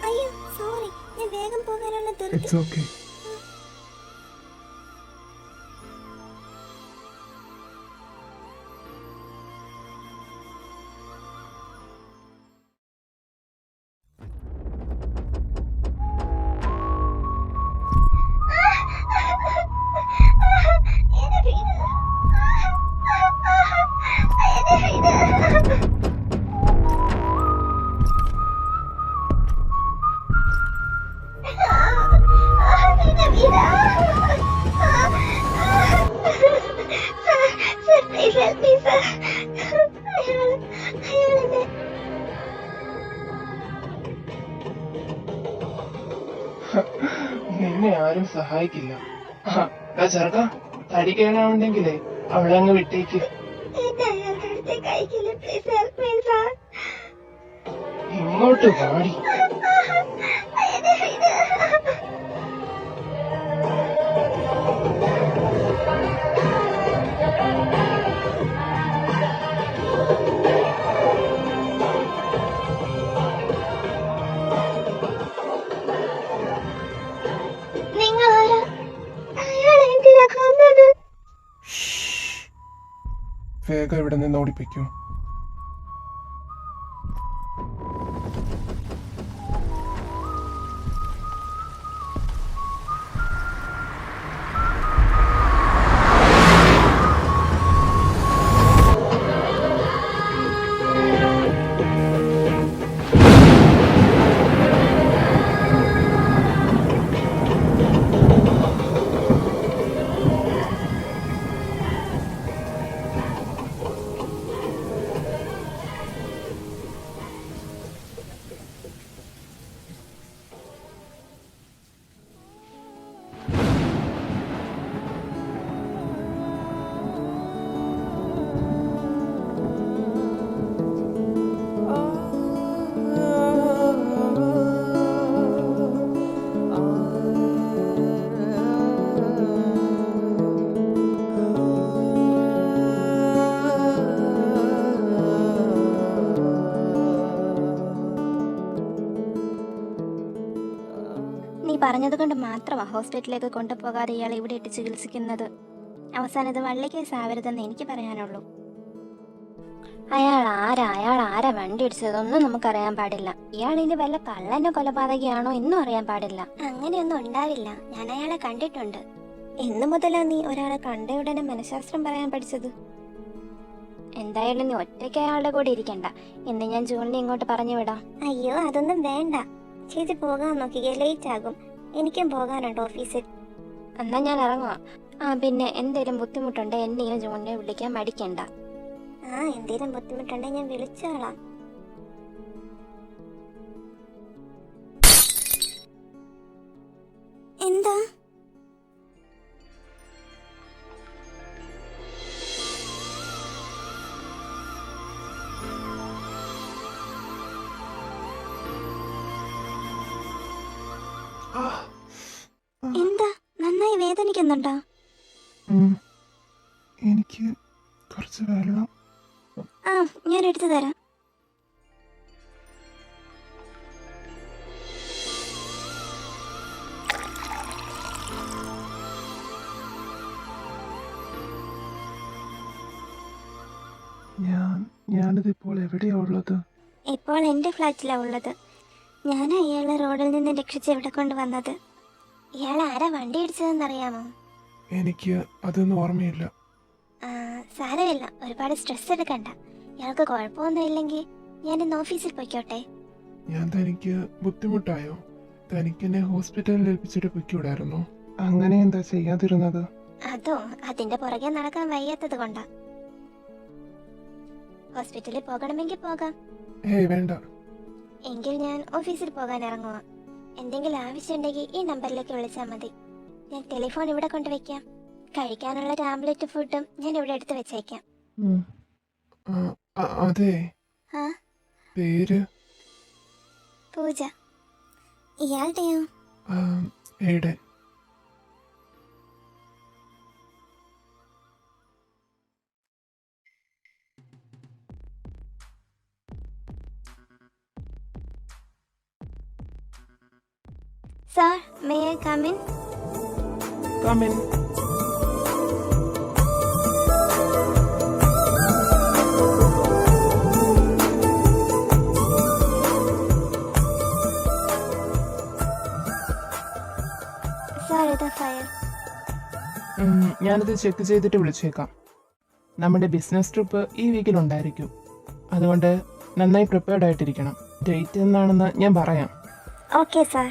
അയ്യോ സോറി, ഞാൻ വേഗം പോകാനുള്ള ഇറ്റ്സ് ഓക്കെ. നിന്നെ ആരും സഹായിക്കില്ല. ചെറുക്ക തടി കേണാവുണ്ടെങ്കിലേ അവളെ അങ്ങ് വിട്ടേക്ക്. ഇങ്ങോട്ട് പാടി. വേഗം ഇവിടെ നിന്ന് ഓടിപ്പിക്കൂ. നീ പറഞ്ഞതുകൊണ്ട് മാത്രമാണ് ഹോസ്പിറ്റലിലേക്ക് കൊണ്ടുപോകാതെ ഇയാൾ ഇവിടെ ഇട്ട് ചികിത്സിക്കുന്നത്. അവസാനം ഇത് വള്ളി കേസ് ആവരുതെന്ന് എനിക്ക് പറയാനുള്ളൂ. അയാൾ ആരാ വണ്ടി ഇടിച്ചതൊന്നും നമുക്കറിയാൻ പാടില്ല. ഇയാൾ ഇനി വല്ല കള്ളനോ കൊലപാതകയാണോ എന്നും അറിയാൻ പാടില്ല. അങ്ങനെയൊന്നും ഉണ്ടാവില്ല. ഞാൻ അയാളെ കണ്ടിട്ടുണ്ട്. എന്നു മുതലാ നീ ഒരാളെ കണ്ട ഉടനെ മനഃശാസ്ത്രം പറയാൻ പഠിച്ചത്? എന്തായാലും നീ ഒറ്റയ്ക്ക് അയാളുടെ കൂടെ ഇരിക്കണ്ട. ഇന്ന് ഞാൻ ജൂണിനെ ഇങ്ങോട്ട് പറഞ്ഞു വിടാം. അയ്യോ അതൊന്നും വേണ്ട ചേച്ചി, പോകാൻ നോക്കിക്കേ, ലേറ്റ് ആകും. എനിക്കും പോകാനുണ്ട് ഓഫീസിൽ. എന്നാ ഞാൻ ഇറങ്ങുക. പിന്നെ എന്തേലും ബുദ്ധിമുട്ടുണ്ടോ എന്നെയും ജൂണിനെ വിളിക്കാൻ മടിക്കണ്ട. എന്തേലും ബുദ്ധിമുട്ടുണ്ടോ ഞാൻ വിളിച്ചോളാം. എന്താ എന്താ നന്നായി വേദനിക്കുന്നുണ്ടോ? എനിക്ക് കുറച്ച് വെള്ളം. ഞാൻ എടുത്തു തരാം. ഞാനിതിപ്പോൾ എവിടെയാ ഉള്ളത്? ഇപ്പോൾ എൻ്റെ ഫ്ലാറ്റിലാണ് ഉള്ളത്. ഞാൻ അയാളെ റോഡിൽ നിന്ന് രക്ഷിച്ച് ഇവിടെ കൊണ്ടുവന്നത്. ഇയാൾ ആരാ വണ്ടി ഇടിച്ചതെന്നറിയാമോ? എനിക്ക് അതൊന്നും ഓർമ്മയില്ല. സാരമില്ല, ഒരുപാട് സ്ട്രെസ് എടുക്കണ്ട. ഇയാൾക്ക് കുഴപ്പമൊന്നും ഇല്ലെങ്കിൽ ഞാൻ ഇന്ന് ഓഫീസിൽ പോയിക്കോട്ടെ. ഞാൻ തനിക്ക് ബുദ്ധിമുട്ടായോ? തനിക്കെന്നെ ഹോസ്പിറ്റലിൽ ഏൽപ്പിച്ചിട്ട് പൊയ്ക്കൂടായിരുന്നോ? അങ്ങനെ എന്താ ചെയ്യാതിരുന്നത്? അതോ അതിന്റെ പുറകെ നടക്കാൻ വയ്യാത്തത് കൊണ്ടാ. ഹോസ്പിറ്റലിൽ പോകണമെങ്കിൽ പോകാം. വേണ്ട. എങ്കിൽ ഞാൻ ഓഫീസിൽ പോകാൻ ഇറങ്ങുക. എന്തെങ്കിലും ആവശ്യമുണ്ടെങ്കിൽ ഈ നമ്പറിലേക്ക് വിളിച്ചാൽ മതി. ഞാൻ ടെലിഫോൺ ഇവിടെ കൊണ്ടുവയ്ക്കാം. കഴിക്കാനുള്ള ടാബ്ലറ്റ് ഫുഡും ഞാൻ ഇവിടെ എടുത്ത് വെച്ചേക്കാം. അതെ. പേര്? പൂജ. ഇയാളുടെയോ? Aiden. Sir, may I come in? Come in. Sir, ഇതാ ഫയൽ. ഞാനിത് ചെക്ക് ചെയ്തിട്ട് വിളിച്ചേക്കാം. നമ്മുടെ ബിസിനസ് ട്രിപ്പ് ഈ വീക്കിലുണ്ടായിരിക്കും. അതുകൊണ്ട് നന്നായി പ്രിപ്പയർഡ് ആയിട്ടിരിക്കണം. ഡേറ്റ് എന്നാണെന്ന് ഞാൻ പറയാം. Okay sir.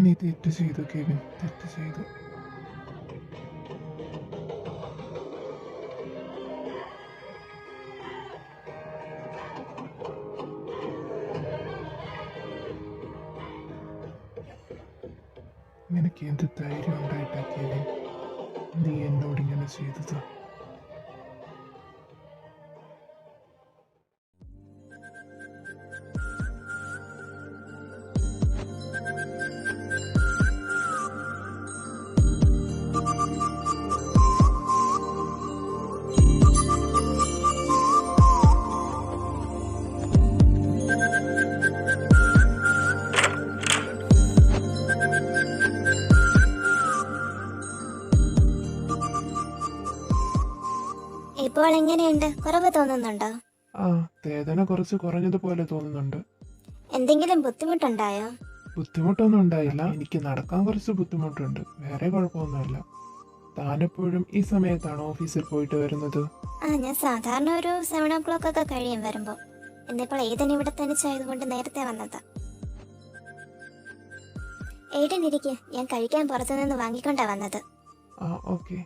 നീ തെറ്റ് ചെയ്തു കെവിൻ, തെറ്റ് ചെയ്തു. നിനക്ക് എന്ത് ധൈര്യം ഉണ്ടായിട്ടാ കെവിൻ നീ എന്നോട് ഇങ്ങനെ ചെയ്തത്? ഇപ്പോൾ എങ്ങനെയുണ്ട്? കുറവ് തോന്നുന്നുണ്ടോ? ആ, വേദന കുറച്ച് കുറഞ്ഞതുപോലെ തോന്നുന്നുണ്ട്. എന്തെങ്കിലും ബുദ്ധിമുട്ടുണ്ടായോ? ബുദ്ധിമുട്ടൊന്നും ഉണ്ടായില്ല. എനിക്ക് നടക്കാൻ കുറച്ച് ബുദ്ധിമുട്ടുണ്ട്. വേറെ കുഴപ്പമൊന്നുമില്ല. താനെപ്പോഴും ഈ സമയത്താണ് ഓഫീസിൽ പോയിട്ട് വരുന്നത്? ഞാൻ സാധാരണ ഒരു 7 o'clock ഒക്കെ കഴിയും വരുമ്പോൾ. ഇന്നിപ്പോൾ ഏതൻ ഇവിടെ തനിച്ചായതുകൊണ്ട് നേരത്തെ വന്നതാ. ഏടൻ ഇരിക്ക്, ഞാൻ കഴിക്കാൻ പുറത്തുനിന്ന് വാങ്ങിക്കൊണ്ടാ വന്നത്. ആ, okay.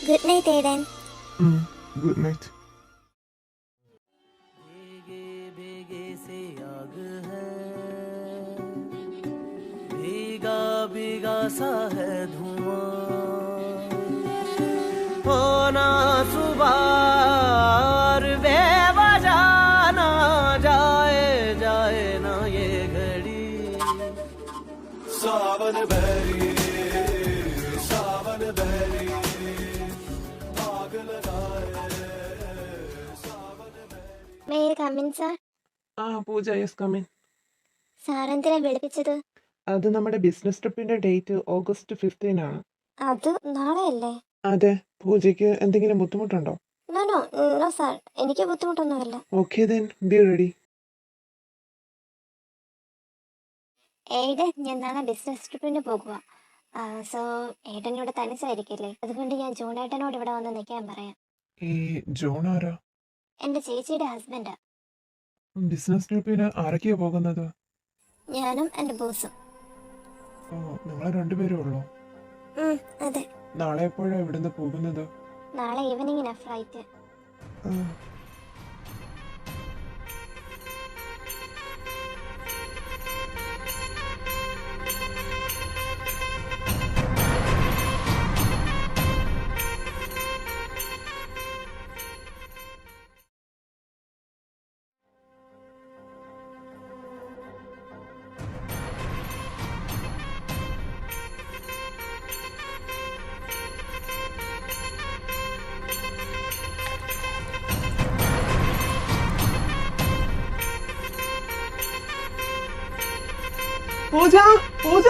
Good night Aiden. Good night. भीगा भीगा सा है धुआं होना सुबार बेवजह ना जाए जाए ना ये घड़ी सावन बहरी आग लगाए may I come in sir? ആ, Pooja, yes come in. Sir എന്തിനാ വിളിപ്പിച്ചത്? അത് നമ്മുടെ ബിസിനസ് ട്രിപ്പിന്റെ ഡേറ്റ് ഓഗസ്റ്റ് 15 ആണ്. അത് നാളെയല്ലേ? അതെ. പൂജയ്ക്ക് എന്തെങ്കിലും ബുദ്ധിമുട്ടുണ്ടോ? നോ നോ നോ സാർ, എനിക്ക് ബുദ്ധിമുട്ടൊന്നുമില്ല. Okay then be ready. Aiden, ഞാൻ നാളെ ബിസിനസ് ട്രിപ്പിന് പോകുക. സോ ഏടൻ ഇവിടെ തനിച്ചായിരിക്കില്ലേ? അതുകൊണ്ട് ഞാൻ ജോണേട്ടനോട് ഇവിടെ വന്ന് നിൽക്കാൻ പറയാം. ഈ ജോൺ ആരാ? എൻ്റെ ചേച്ചിയുടെ ഹസ്ബൻഡാ. ബിസിനസ് ട്രിപ്പിന് ആരൊക്കെയാ പോകുന്നത്? ഞാനും എൻ്റെ ബോസും. ഓ, നിങ്ങൾ രണ്ടുപേരേ ഉള്ളൂ? അതെ. നാളെ എപ്പോഴാണ് ഇവിടുന്ന് പോകുന്നത്? നാളെ ഈവനിങ്ങിനാ ഫ്ലൈറ്റ്. ആ, പൂജ, പൂജ,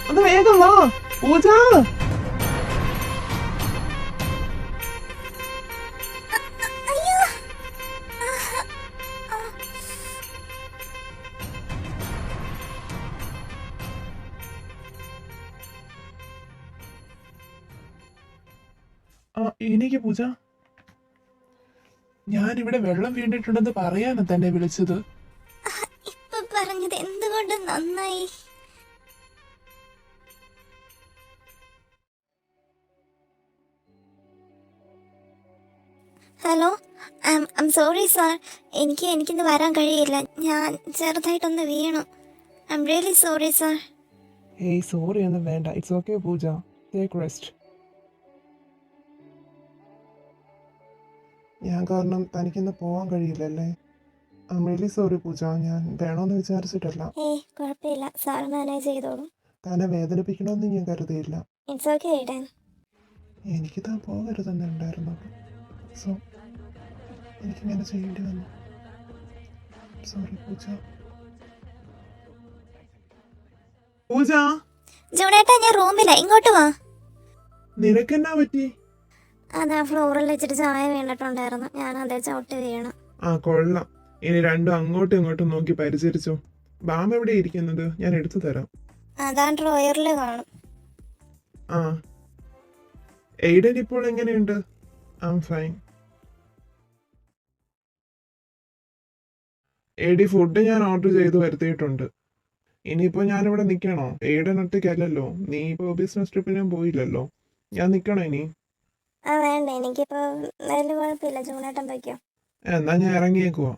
ഒന്ന് വേഗം വാ പൂജ. എനിക്ക് പൂജ, ഞാനിവിടെ വെള്ളം വീണിട്ടുണ്ടെന്ന് പറയാനാ തന്നെ വിളിച്ചത്. ഇപ്പൊ പറഞ്ഞത് എന്തുകൊണ്ട് നന്നായി. Hello, I'm sorry sir. എനിക്കിന്ന് വരാൻ കഴിയില്ല. ഞാൻ ചെറുതായിട്ടൊന്ന് വീണു. I'm really sorry sir. ഏയ് സോറി ഒന്നും വേണ്ട. It's okay Pooja. Take rest. ഞാൻ കാരണം തനിക്കിന്ന് പോകാൻ കഴിയില്ലല്ലേ? I'm really sorry Pooja. ഞാൻ വേണമെന്ന് വിചാരിച്ചിട്ടല്ല. ഏയ് കുഴപ്പമില്ല സാർ, മാനേജ് ചെയ്തോളൂ. തന്നെ വേദനിപ്പിക്കണമെന്ന് ഞാൻ കരുതിയില്ല. It's okay Eden. എനിക്ക് താൻ പോകരുതെന്ന് ഉണ്ടായിരുന്നുള്ളൂ. സോ എനിക്കിങ്ങനെ ചെയ്യേണ്ടി വന്നു. സോറി പൂജ. പൂജ, ജൂണേട്ടാ, ഞാൻ റൂമില, ഇങ്ങോട്ട് വാ. നിനക്കെന്നാ പറ്റി? അതാ ഫ്ലോറിൽ വെച്ചിട്ട് ചായ വീണിട്ടുണ്ടായിരുന്നു. ഞാൻ അതേ ചവിട്ടി വീണു. ആ കൊള്ളാം. ഇനി രണ്ടും അങ്ങോട്ടും ഇങ്ങോട്ടും നോക്കി പരിചരിച്ചോ. ബാം എവിടെ ഇരിക്കുന്നത്? ഞാൻ എടുത്തു തരാം. അതാ ഡ്രോയറിൽ കാണും. ആ, എയ്ഡൻ ഇപ്പോൾ എങ്ങനെയുണ്ട്? I am fine. എടി, ഫുഡ് ഞാൻ ഓർഡർ ചെയ്ത് വരുത്തിയിട്ടുണ്ട്. ഇനിയിപ്പോൾ ഞാനിവിടെ നിൽക്കണോ? എയ്ഡൻ ഒറ്റയ്ക്കല്ലല്ലോ. നീ ഇപ്പോൾ ബിസിനസ് ട്രിപ്പിനും പോയില്ലല്ലോ. ഞാൻ നിൽക്കണോ ഇനി? വേണ്ട, എനിക്കിപ്പോ വലിയ കുഴപ്പമില്ല. ജൂണേട്ടൻ പോയിക്കോ. എന്നാ ഞാൻ ഇറങ്ങിയേക്കുവാ.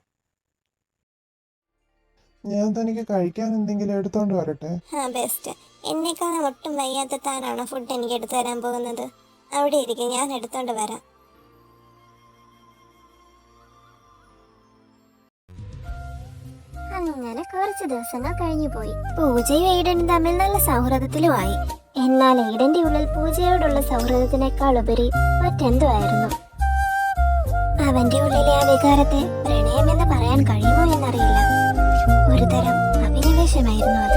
ഞാൻ തനിക്ക് കഴിക്കാൻ എന്തെങ്കിലും എടുത്തോണ്ട് വരട്ടെ? ബെസ്റ്റ്. എന്നെക്കാളും ഒട്ടും വയ്യാത്ത താനാണ് ഫുഡ് എനിക്ക് എടുത്തു തരാൻ പോകുന്നത്. അവിടെ ഇരിക്കും, ഞാൻ എടുത്തോണ്ട് വരാം. അങ്ങനെ കുറച്ച് ദിവസങ്ങൾ കഴിഞ്ഞു പോയി. പൂജയും എയ്ഡനും തമ്മിൽ നല്ല സൗഹൃദത്തിലുമായി. എന്നാൽ എയ്ഡന്റെ ഉള്ളിൽ പൂജയോടുള്ള സൗഹൃദത്തിനേക്കാൾ ഉപരി മറ്റെന്തോ ആയിരുന്നു. അവന്റെ ഉള്ളിലെ ആ വികാരത്തെ പ്രണയമെന്ന് പറയാൻ കഴിയുമോ എന്നറിയില്ല. ഒരുതരം അഭിനിവേശമായിരുന്നു അത്.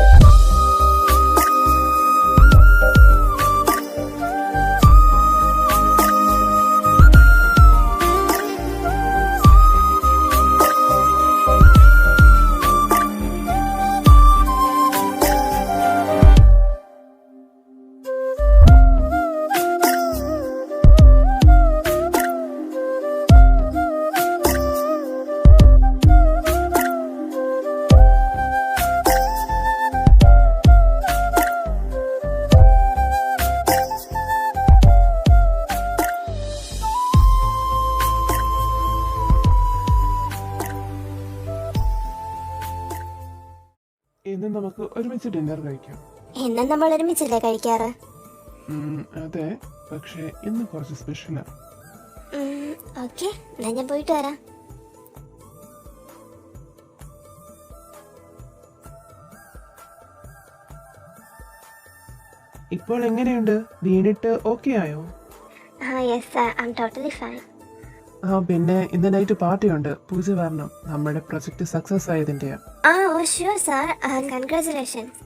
ഇന്ന് നമുക്ക് ഒരുമിച്ച് ഡിന്നർ കഴിക്കാം. എന്നും നമ്മൾ ഒരുമിച്ചല്ലേ കഴിക്കാറ്? അതെ, പക്ഷേ ഇന്ന് കുറച്ച് സ്പെഷ്യലാ. ഓക്കെ, എന്നാ ഞാൻ പോയിട്ട് വരാം. ഇപ്പോൾ എങ്ങനെയുണ്ട്? വീണിട്ട് ഓക്കെ ആയോ? Yes sir, I am totally fine. ആ, പിന്നെ ഇന്ന് നൈറ്റ് പാർട്ടി ഉണ്ട്. പൂജ വരണം. നമ്മുടെ പ്രൊജക്ട് സക്സസ് ആയതിൻ്റെയാ. Oh sure sir, congratulations.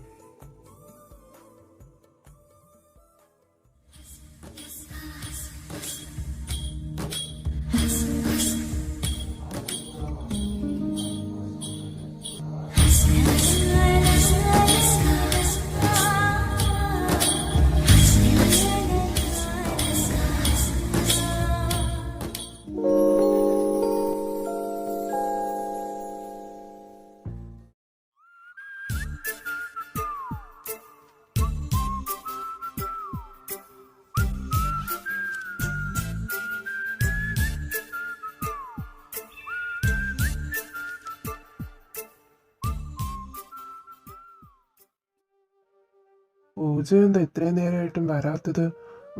Pooja എന്താ ഇത്രയും നേരമായിട്ടും വരാത്തത്?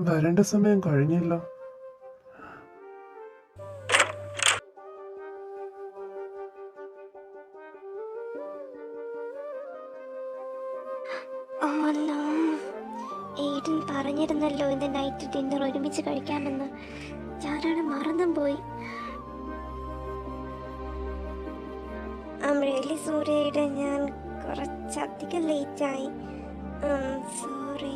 വരേണ്ട സമയം കഴിഞ്ഞല്ലോ. എയ്ഡൻ പറഞ്ഞിരുന്നല്ലോ ഇന്ന് നൈറ്റ് ഡിന്നർ ഒരുമിച്ച് കഴിക്കാമെന്ന്. ഞാനാണ് മറന്നും പോയി. I am really sorry Aiden, ഞാൻ കുറച്ചധികം ലേറ്റായി. സോറി.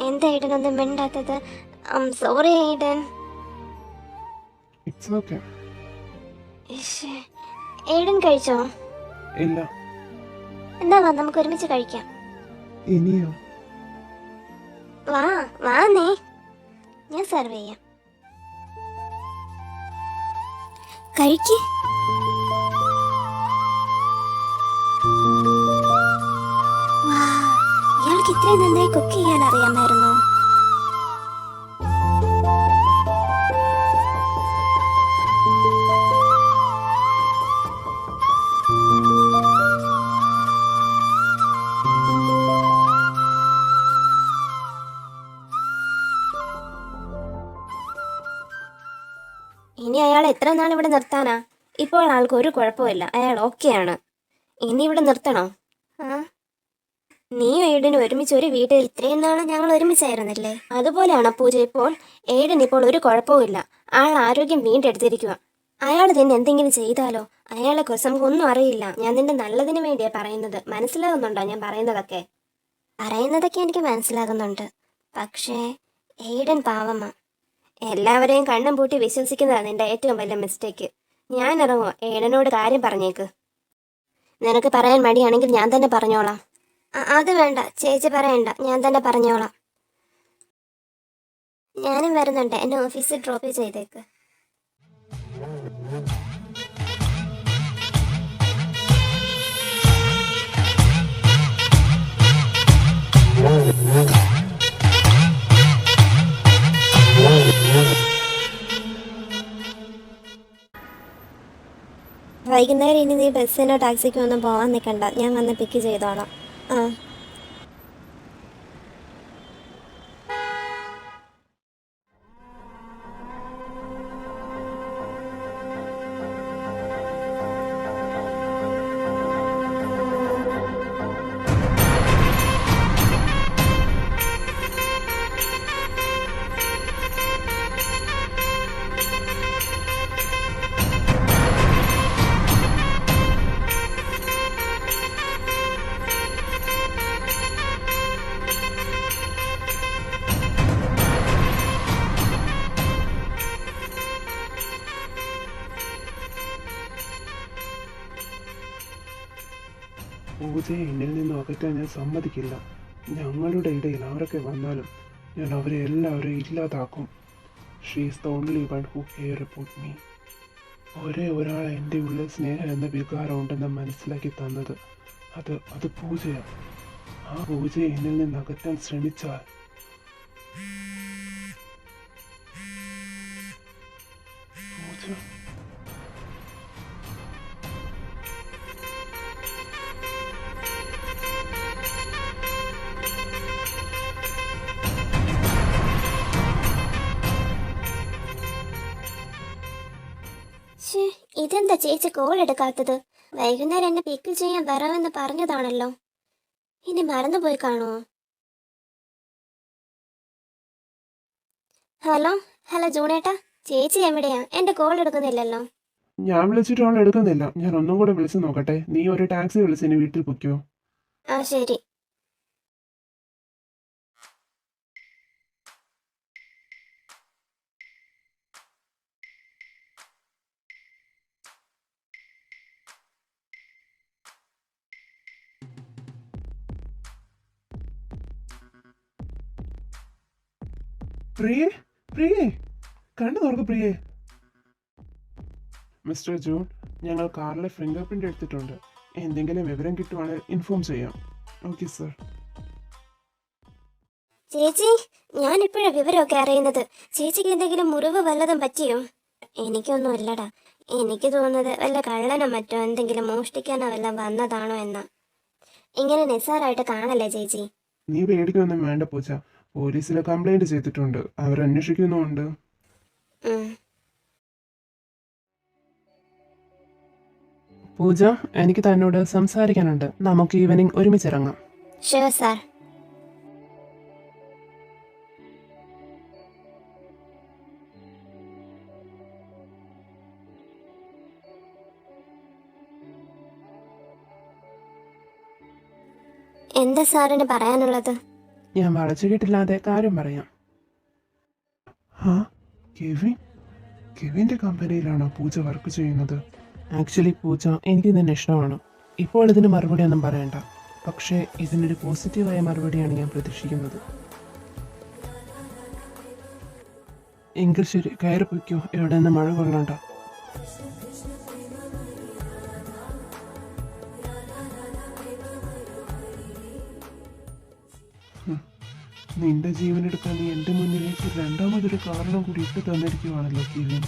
എന്താ എയ്ഡൻ ഒന്നും മിണ്ടാത്തത്? I am sorry Aiden. It's okay. Aiden കഴിച്ചോ? ഇല്ല. എന്താ വാ, നമുക്ക് ഒരുമിച്ച് കഴിക്കാം. ഇനിയോ? വാ വാ, നീ ഞാൻ സെർവ് ചെയ്യാം. കഴിക്ക്. ഇയാൾക്ക് ഇത്രയും നന്നായി കുക്ക് ചെയ്യാൻ അറിയാമായിരുന്നോ? ഇനി അയാൾ എത്ര നാൾ ഇവിടെ നിർത്താനാ? ഇപ്പോൾ ആൾക്ക് ഒരു കുഴപ്പമില്ല, അയാൾ ഓക്കെയാണ്. ഇനി ഇവിടെ നിർത്തണോ? ആ, നീയും എയ്ഡനും ഒരുമിച്ച് ഒരു വീട്ടിൽ ഇത്രയും നാളും ഞങ്ങൾ ഒരുമിച്ചായിരുന്നില്ലേ? അതുപോലെയാണ് പൂജ ഇപ്പോൾ. എയ്ഡൻ ഇപ്പോൾ ഒരു കുഴപ്പവുമില്ല, ആൾ ആരോഗ്യം വീണ്ടെടുത്തിരിക്കുക. അയാൾ നിന്നെ എന്തെങ്കിലും ചെയ്താലോ? അയാളെ കുറിച്ച് നമുക്കൊന്നും അറിയില്ല. ഞാൻ നിന്റെ നല്ലതിന് വേണ്ടിയാ പറയുന്നത്. മനസ്സിലാകുന്നുണ്ടോ ഞാൻ പറയുന്നതൊക്കെ? പറയുന്നതൊക്കെ എനിക്ക് മനസ്സിലാകുന്നുണ്ട്. പക്ഷേ എയ്ഡൻ പാവമ്മ. എല്ലാവരെയും കണ്ണും പൂട്ടി വിശ്വസിക്കുന്നതാണ് നിന്റെ ഏറ്റവും വലിയ മിസ്റ്റേക്ക്. ഞാൻ ഇറങ്ങുക. എയ്ഡനോട് കാര്യം പറഞ്ഞേക്ക്. നിനക്ക് പറയാൻ മടിയാണെങ്കിൽ ഞാൻ തന്നെ പറഞ്ഞോളാം. അത് വേണ്ട ചേച്ചി, പറയണ്ട, ഞാൻ തന്നെ പറഞ്ഞോളാം. ഞാനും വരുന്നുണ്ട്, എന്നെ ഓഫീസിൽ ഡ്രോപ്പ് ചെയ്തേക്ക്. വൈകുന്നേരം ഇനി നീ ബസ്സിനോ ടാക്സിക്കോ ഒന്നും പോകാൻ നിൽക്കണ്ട, ഞാൻ വന്ന് പിക്ക് ചെയ്തോളാം. ആ, പൂജയെ എന്നിൽ നിന്നും അകറ്റാൻ ഞാൻ സമ്മതിക്കില്ല. ഞങ്ങളുടെ ഇടയിൽ ആരൊക്കെ വന്നാലും ഞാൻ അവരെ എല്ലാവരെയും ഇല്ലാതാക്കും. She's the only one who care about me. ഒരേ ഒരാൾ എൻ്റെ ഉള്ളിൽ സ്നേഹം എന്ന വികാരം ഉണ്ടെന്ന് മനസ്സിലാക്കി തന്നത് അത് പൂജയാണ്. ആ പൂജയെ എന്നിൽ നിന്ന് അകറ്റാൻ ശ്രമിച്ചാൽ പൂജ ഇതെന്താ ചേച്ചി കോൾ എടുക്കാത്തത്? വൈകുന്നേരം എന്നെ പിക്ക് ചെയ്യാൻ വരാമെന്ന് പറഞ്ഞതാണല്ലോ. ഇനി മറന്നുപോയി കാണുമോ? ഹലോ ഹലോ ജൂണേട്ടാ, ചേച്ചി എവിടെയാ? എന്റെ കോൾ എടുക്കുന്നില്ലല്ലോ. ഞാൻ വിളിച്ചിട്ട് അവൾ എടുക്കുന്നില്ല. ഞാൻ ഒന്നും കൂടെ വിളിച്ചു നോക്കട്ടെ. നീ ഒരു ടാക്സി വിളിച്ച് എന്നെ വീട്ടിൽ പൊയ്ക്കോ. ആ ശരി. പ്രിയേ, പ്രിയേ, കണ്ടു തുറക്ക് പ്രിയേ. മിസ്റ്റർ ജോൺ, ഞങ്ങൾ കാറിലെ ഫിംഗർ പ്രിന്റ് എടുത്തിട്ടുണ്ട്. എന്തെങ്കിലും വിവരം കിട്ടുവാണെങ്കിൽ ഇൻഫോം ചെയ്യാം. Okay sir. ചേച്ചി, ഞാൻ ഇപ്പോഴാ വിവരമൊക്കെ അറിയുന്നത്. ചേച്ചിക്ക് എന്തെങ്കിലും മുറിവ് വല്ലതും പറ്റിയോ? എനിക്കൊന്നും ഇല്ലടാ. എനിക്ക് തോന്നുന്നത് വല്ല കള്ളനോ മറ്റോ എന്തെങ്കിലും മോഷ്ടിക്കാനോ വല്ലതും വന്നതാണോ എന്നാ. ഇങ്ങനെ നിസ്സാരമായിട്ട് കാണല്ലേ ചേച്ചി. നീ പേടിക്കൊന്നും വേണ്ട പൂജ. പോലീസിൽ കംപ്ലൈന്റ് ചെയ്തിട്ടുണ്ട്, അവർ അന്വേഷിക്കുന്നുമുണ്ട്. പൂജ, എനിക്ക് തന്നോട് സംസാരിക്കാനുണ്ട്. നമുക്ക് ഈവനിങ് ഒരുമിച്ചിറങ്ങാം. Sure sir. എന്താ സാറിന് പറയാനുള്ളത്? ഞാൻ വളച്ചു കേട്ടില്ലാതെ കാര്യം പറയാം. ആ, കെവിന്റെ കമ്പനിയിലാണോ പൂജ വർക്ക് ചെയ്യുന്നത്? ആക്ച്വലി പൂജ, എനിക്ക് തന്നെ ഇഷ്ടമാണ്. ഇപ്പോൾ ഇതിന് മറുപടി ഒന്നും പറയണ്ട. പക്ഷേ ഇതിനൊരു പോസിറ്റീവായ മറുപടിയാണ് ഞാൻ പ്രതീക്ഷിക്കുന്നത്. എങ്കിൽ ശരി, കയറി പൊയ്ക്കോ. ഇവിടെ നിന്ന് മഴ കൊള്ളണ്ട. നിന്റെ ജീവനെടുക്കാൻ നീ എൻ്റെ മുന്നിലേക്ക് രണ്ടാമതൊരു കാരണം കൂടി ഇട്ട് തന്നിരിക്കുവാണല്ലോ കെവിൻ.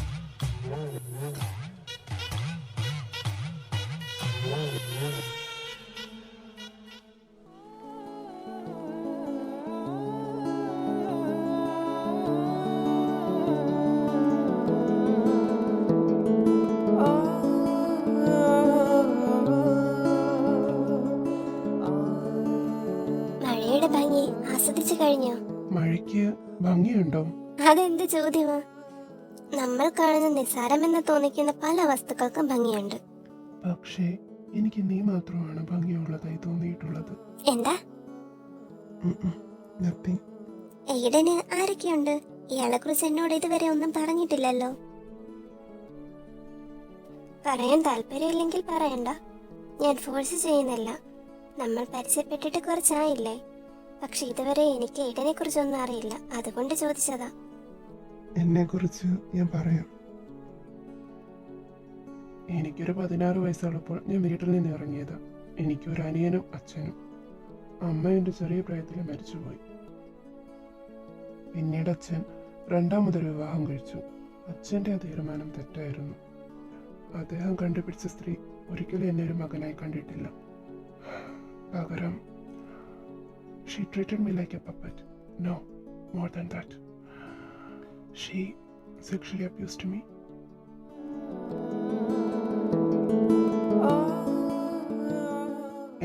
മഴയ്ക്ക് ഭംഗിയുണ്ടോ? അതെന്ത് ചോദ്യമാ? നമ്മൾ കാണുന്ന നിസ്സാരമെന്ന് തോന്നിക്കുന്ന പല വസ്തുക്കൾക്കും ഭംഗിയുണ്ട്. പക്ഷേ എനിക്ക് നീ മാത്രമാണ് ഭംഗിയുള്ളതായി തോന്നിയിട്ടുള്ളത്. എന്താ? നത്തിങ്. എയ്ഡന് ആരൊക്കെയുണ്ട്? ഇയാളെ കുറിച്ച് എന്നോട് ഇതുവരെ ഒന്നും പറഞ്ഞിട്ടില്ലല്ലോ. പറയാൻ താല്പര്യമില്ലെങ്കിൽ പറയണ്ട, ഞാൻ ഫോഴ്സ് ചെയ്യുന്നില്ല. നമ്മൾ പരിചയപ്പെട്ടിട്ട് കുറച്ചായില്ലേ, പക്ഷെ ഇതുവരെ എനിക്ക് എയ്ഡനെ കുറിച്ചൊന്നും അറിയില്ല, അതുകൊണ്ട് ചോദിച്ചതാ. എന്നെ കുറിച്ച് ഞാൻ പറയാം. എനിക്കൊരു 16 വയസ്സുള്ളപ്പോൾ ഞാൻ വീട്ടിൽ നിന്ന് ഇറങ്ങിയത്. എനിക്കൊരു അനിയനും അച്ഛനും. അമ്മ എൻ്റെ ചെറിയ പ്രായത്തിൽ മരിച്ചുപോയി. പിന്നീട് അച്ഛൻ രണ്ടാമതൊരു വിവാഹം കഴിച്ചു. അച്ഛൻ്റെ ആ തീരുമാനം തെറ്റായിരുന്നു. അദ്ദേഹം കണ്ടുപിടിച്ച സ്ത്രീ ഒരിക്കലും എന്നെ ഒരു മകനായി കണ്ടിട്ടില്ല. പകരം she treated me like a puppet. No, more than that. She sexually abused me.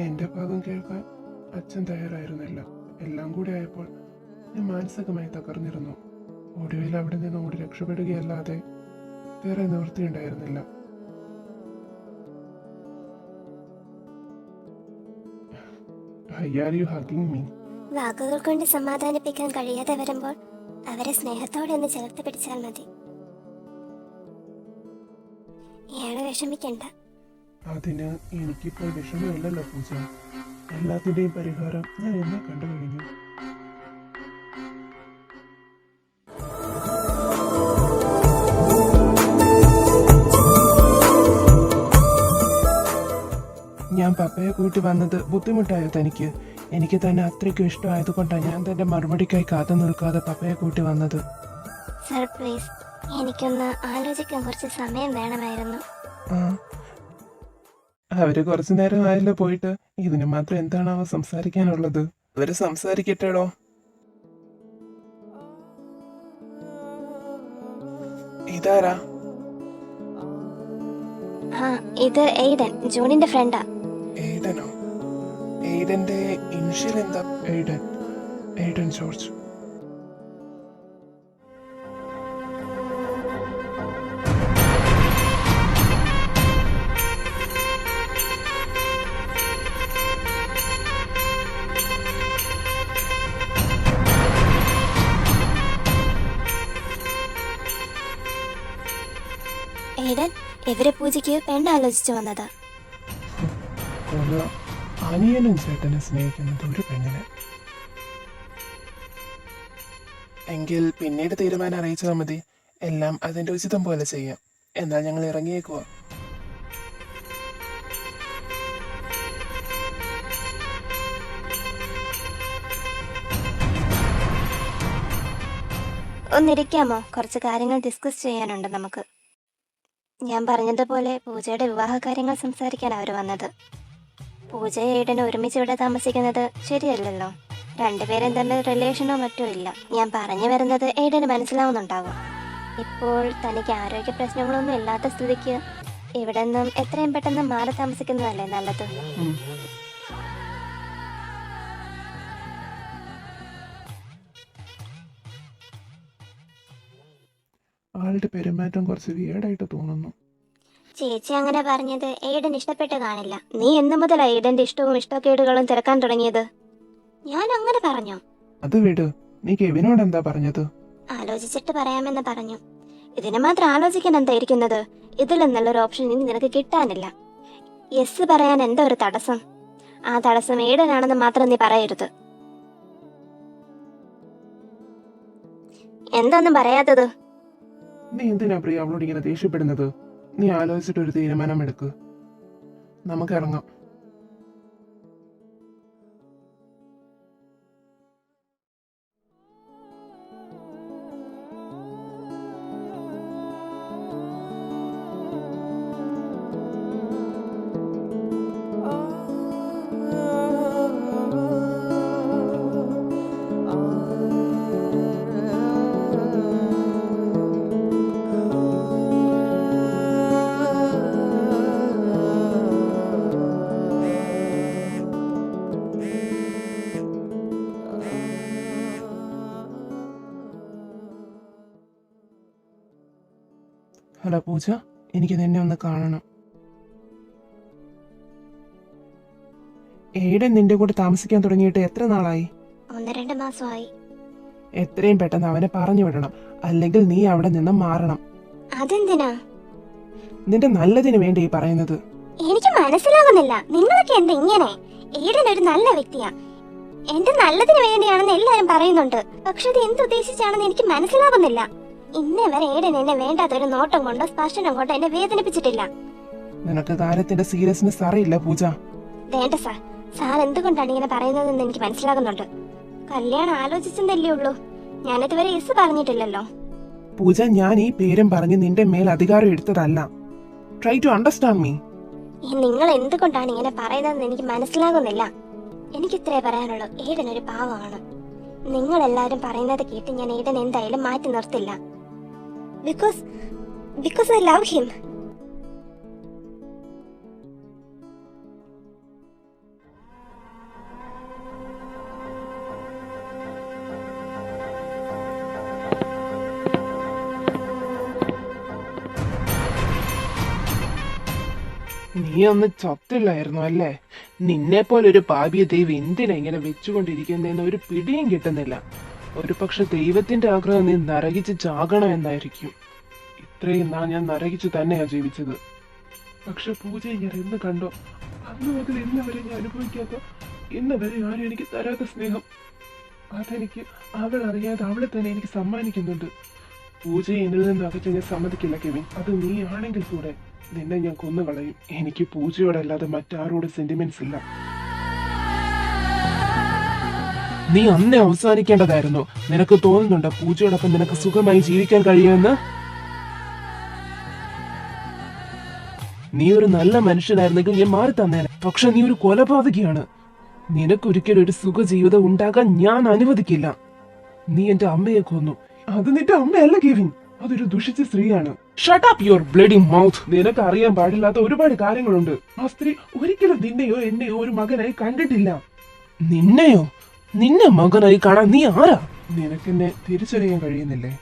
എന്റെ ഭാഗം കേൾക്കാൻ അച്ഛൻ തയ്യാറായിരുന്നില്ല. എല്ലാം കൂടി ആയപ്പോൾ ഞാൻ മാനസികമായി തകർന്നിരുന്നു. ഒടുവിൽ അവിടെ നിന്ന് ഓടി രക്ഷപ്പെടുകയല്ലാതെ വേറെ നിവൃത്തിയുണ്ടായിരുന്നില്ല. Why are you hugging me? വാക്കുകൾ കൊണ്ട് സമാധാനിപ്പിക്കാൻ കഴിയാതെ വരുമ്പോൾ അവരെ സ്നേഹത്തോടെ ഒന്ന് ചേർത്ത് പിടിച്ചാൽ മതി. ഇയാളെ വിഷമിക്കണ്ട. അതിന് എനിക്കിപ്പോൾ വിഷമമില്ലല്ലോ പൂജ. എല്ലാത്തിന്റെയും പരിഹാരം ഞാൻ എന്നെ കണ്ടു കഴിഞ്ഞു. ഞാൻ പപ്പയെ കൂട്ടി വന്നത് ബുദ്ധിമുട്ടായോ തനിക്ക്? എനിക്ക് തന്നെ അത്രയ്ക്കും ഇഷ്ടമായതുകൊണ്ടാണ് ഞാൻ തന്റെ മറുപടിക്കായി കാത്തു നിൽക്കാതെ പപ്പയെ കൂട്ടി വന്നത്. സർപ്രൈസ്. എനിക്കൊന്ന് ആലോചിക്കാൻ കുറച്ച് സമയം വേണമായിരുന്നു. അവര് കുറച്ചു നേരമായല്ലോ പോയിട്ട്. ഇതിന് മാത്രം എന്താണാവോ സംസാരിക്കാനുള്ളത്? അവര് സംസാരിക്കട്ടെടോ. ഇതാരാ? ഇത് എയ്ഡൻ, ജൂണിന്റെ ഫ്രണ്ടാ. എയ്ഡനോ? എയ്ഡന്റെ ഇനിഷ്യൽ എന്താ? എയ്ഡൻ. Aiden George. എയ്ഡൻ, ഇവരെ പൂജയ്ക്ക് പെണ്ണാലോചിച്ചു വന്നതാ. അനിയനും ചേട്ടനെ സ്നേഹിക്കുന്നത് ഒരു പെണ്ണിനെ. എങ്കിൽ പിന്നീട് തീരുമാനം അറിയിച്ചാൽ മതി. എല്ലാം അതിന്റെ ഉചിതം പോലെ ചെയ്യാം. എന്നാൽ ഞങ്ങൾ ഇറങ്ങിയേക്കുവാ. ഒന്നിരിക്കാമോ? കുറച്ച് കാര്യങ്ങൾ ഡിസ്കസ് ചെയ്യാനുണ്ട് നമുക്ക്. ഞാൻ പറഞ്ഞതുപോലെ പൂജയുടെ വിവാഹ കാര്യങ്ങൾ സംസാരിക്കാൻ അവർ വന്നത്. പൂജ എയ്ഡനും ഒരുമിച്ച് ഇവിടെ താമസിക്കുന്നത് ശരിയല്ലല്ലോ. രണ്ടുപേരും തമ്മിൽ റിലേഷനോ മറ്റോ ഇല്ല. ഞാൻ പറഞ്ഞു വരുന്നത് എയ്ഡന് മനസ്സിലാവുന്നുണ്ടാവും. ഇപ്പോൾ തനിക്ക് ആരോഗ്യ പ്രശ്നങ്ങളൊന്നും ഇല്ലാത്ത സ്ഥിതിക്ക് ഇവിടെ നിന്നും എത്രയും പെട്ടെന്ന് മാറി താമസിക്കുന്നതല്ലേ നല്ലത്. ആളുടെ പെരുമാറ്റം കുറച്ച് വിയേഡായിട്ട് തോന്നുന്നു. ചേച്ചി അങ്ങനെ പറഞ്ഞത് എയ്ഡൻ ഇഷ്ടപ്പെട്ട് കാണില്ല. നീ എന്നു മുതൽ എയ്ഡന്റെ ഇഷ്ടവും ഇഷ്ടക്കേടുകളും തിരക്കാൻ തുടങ്ങിയത്? ഞാൻ അങ്ങനെ പറഞ്ഞോ? അത് വിട്. നീ കെവിനോട് എന്താ പറഞ്ഞത്? ആലോചിച്ചിട്ട് പറയാമെന്ന് പറഞ്ഞു. ഇതിന് മാത്രം ആലോചിക്കാൻ എന്തായിരിക്കുന്നത്? ഇതിലും നല്ലൊരു ഓപ്ഷൻ ഇനി നിനക്ക് കിട്ടാനില്ല. യെസ് പറയാൻ എന്താ ഒരു തടസ്സം? ആ തടസ്സം എയ്ഡനാണെന്ന് മാത്രം നീ പറയരുത്. എന്താന്നും പറയാത്തത്? നീ എന്തിനാ പ്രിയ അവളോട് ഇങ്ങനെ ദേഷ്യപ്പെടുന്നത്? നീ ആലോചിച്ചിട്ട് ഒരു തീരുമാനം എടുക്ക്. നമുക്ക് ഇറങ്ങാം. ഹലോ പൂജ, എനിക്ക് നിന്നെ ഒന്ന് കാണണം. ഏടൻ നിന്റെ കൂടെ താമസിക്കാൻ തുടങ്ങിയിട്ട് എത്ര നാളായി? 1-2 മാസമായി. എത്രയും പെട്ടെന്ന് അവനെ പറഞ്ഞു വിടണം, അല്ലെങ്കിൽ നീ അവിടെ നിന്ന് മാറണം. അതെന്തിനാ? നിന്റെ നല്ലതിന് വേണ്ടി ഈ പറയുന്നത്. എനിക്ക് മനസ്സിലാകുന്നില്ല, നിങ്ങളൊക്കെ എന്താ ഇങ്ങനെ? ഏടൻ ഒരു നല്ല വ്യക്തിയാ, എന്റെ നല്ലതിന് വേണ്ടിയാണെന്ന് എല്ലാരും പറയുന്നുണ്ട്. പക്ഷെ അത് എന്തുദ്ദേശിച്ചാണെന്ന് എനിക്ക് മനസ്സിലാകുന്നില്ല. ഇന്നേ വരെ ഏടൻ എന്നെ വേണ്ടാത്തൊരു നോട്ടം കൊണ്ടോ സ്പർശനം കൊണ്ടോ എന്നെ വേദനിപ്പിച്ചിട്ടില്ല. നിനക്ക് കാര്യത്തിന്റെ സീരിയസ്നെസ് അറിയില്ല പൂജ. വേണ്ട സാർ എന്തുകൊണ്ടാണ് ഇങ്ങനെ പറയുന്നതെന്ന് എനിക്ക് മനസ്സിലാകുന്നുണ്ട്. കല്യാണം ആലോചിച്ചെന്നല്ലേ ഉള്ളൂ, ഞാനിതുവരെ യെസ് പറഞ്ഞിട്ടില്ലല്ലോ. പൂജ, ഞാൻ ഈ പേരും പറഞ്ഞ് നിന്റെ മേൽ അധികാരം എടുത്തതല്ല. Try to understand me. നിങ്ങൾ എന്തുകൊണ്ടാണ് ഇങ്ങനെ പറയുന്നതെന്ന് എനിക്ക് മനസ്സിലാകുന്നില്ല. എനിക്ക് ഇത്രേ പറയാനുള്ളൂ, ഏടൻ ഒരു പാവമാണ്. നിങ്ങൾ എല്ലാവരും പറയുന്നത് കേട്ട് ഞാൻ ഏടൻ എന്തായാലും മാറ്റി നിർത്തില്ല. Because I love him. നീ ഒന്ന് ചത്തില്ലായിരുന്നു അല്ലേ? നിന്നെ പോലൊരു പാപിയെ ദൈവം എന്തിനാ ഇങ്ങനെ വെച്ചുകൊണ്ടിരിക്കുന്നതെന്ന് ഒരു പിടിയും കിട്ടുന്നില്ല. ഒരു പക്ഷെ ദൈവത്തിന്റെ ആഗ്രഹം നീ നരകിച്ച് ചാകണമെന്നായിരിക്കും. ഇത്രയും നാൾ ഞാൻ നരകിച്ചു തന്നെയാ ജീവിച്ചത്. പക്ഷെ പൂജ, ഞാൻ എന്ന് കണ്ടോ, അന്ന് മുതൽ ഇന്ന് വരെ ഞാൻ അനുഭവിക്കാത്ത, ഇന്ന് വരെ ആരും എനിക്ക് തരാത്ത സ്നേഹം, അതെനിക്ക് അവൾ അറിയാതെ അവളെ തന്നെ എനിക്ക് സമ്മാനിക്കുന്നുണ്ട്. പൂജയെ എന്നിൽ നിന്ന് അകറ്റ് ഞാൻ സമ്മതിക്കില്ല കെവിൻ. അത് നീ ആണെങ്കിൽ കൂടെ നിന്നെ ഞാൻ കൊന്നുകളയും. എനിക്ക് പൂജയോടല്ലാതെ മറ്റാരോട് സെന്റിമെന്റ്സ് ഇല്ല. നീ അന്നേ അവസാനിക്കേണ്ടതായിരുന്നു. നിനക്ക് തോന്നുന്നുണ്ടോ പൂജയോടൊപ്പം നിനക്ക് സുഖമായി ജീവിക്കാൻ കഴിയുമെന്ന്? നീ ഒരു നല്ല മനുഷ്യനായിരുന്നെങ്കിൽ ഞാൻ മാറി തന്നേനെ. പക്ഷെ നീ ഒരു കൊലപാതകിയാണ്. നിനക്കൊരിക്കലും ഒരു സുഖ ജീവിതം ഉണ്ടാകാൻ ഞാൻ അനുവദിക്കില്ല. നീ എന്റെ അമ്മയെ കൊന്നു. അത് നിന്റെ അമ്മയല്ല കെവിൻ, അതൊരു ദുഷിച്ച സ്ത്രീയാണ്. Shut up your bloody mouth. നിനക്ക് അറിയാൻ പാടില്ലാത്ത ഒരുപാട് കാര്യങ്ങളുണ്ട്. ആ സ്ത്രീ ഒരിക്കലും നിന്നെയോ എന്നെയോ ഒരു മകനായി കണ്ടിട്ടില്ല. നിന്നെയോ? നിന്നെ മകനായി കാണാൻ നീ ആരാ? നിനക്കെന്നെ തിരിച്ചറിയാൻ കഴിയുന്നില്ലേ?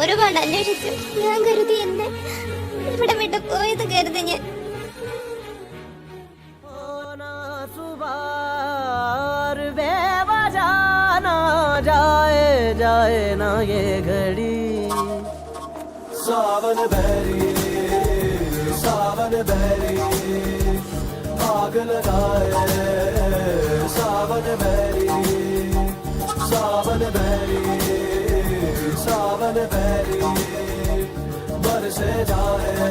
ഒരുപാട് അന്വേഷിച്ചു. ഞാൻ കരുതി എന്നെ ഇവിടെ വിട്ട് പോയത് കരുതി ഞാൻ. जाए ना ये घड़ी सावन बहरी आग लगाए सावन बहरी बरसे जाए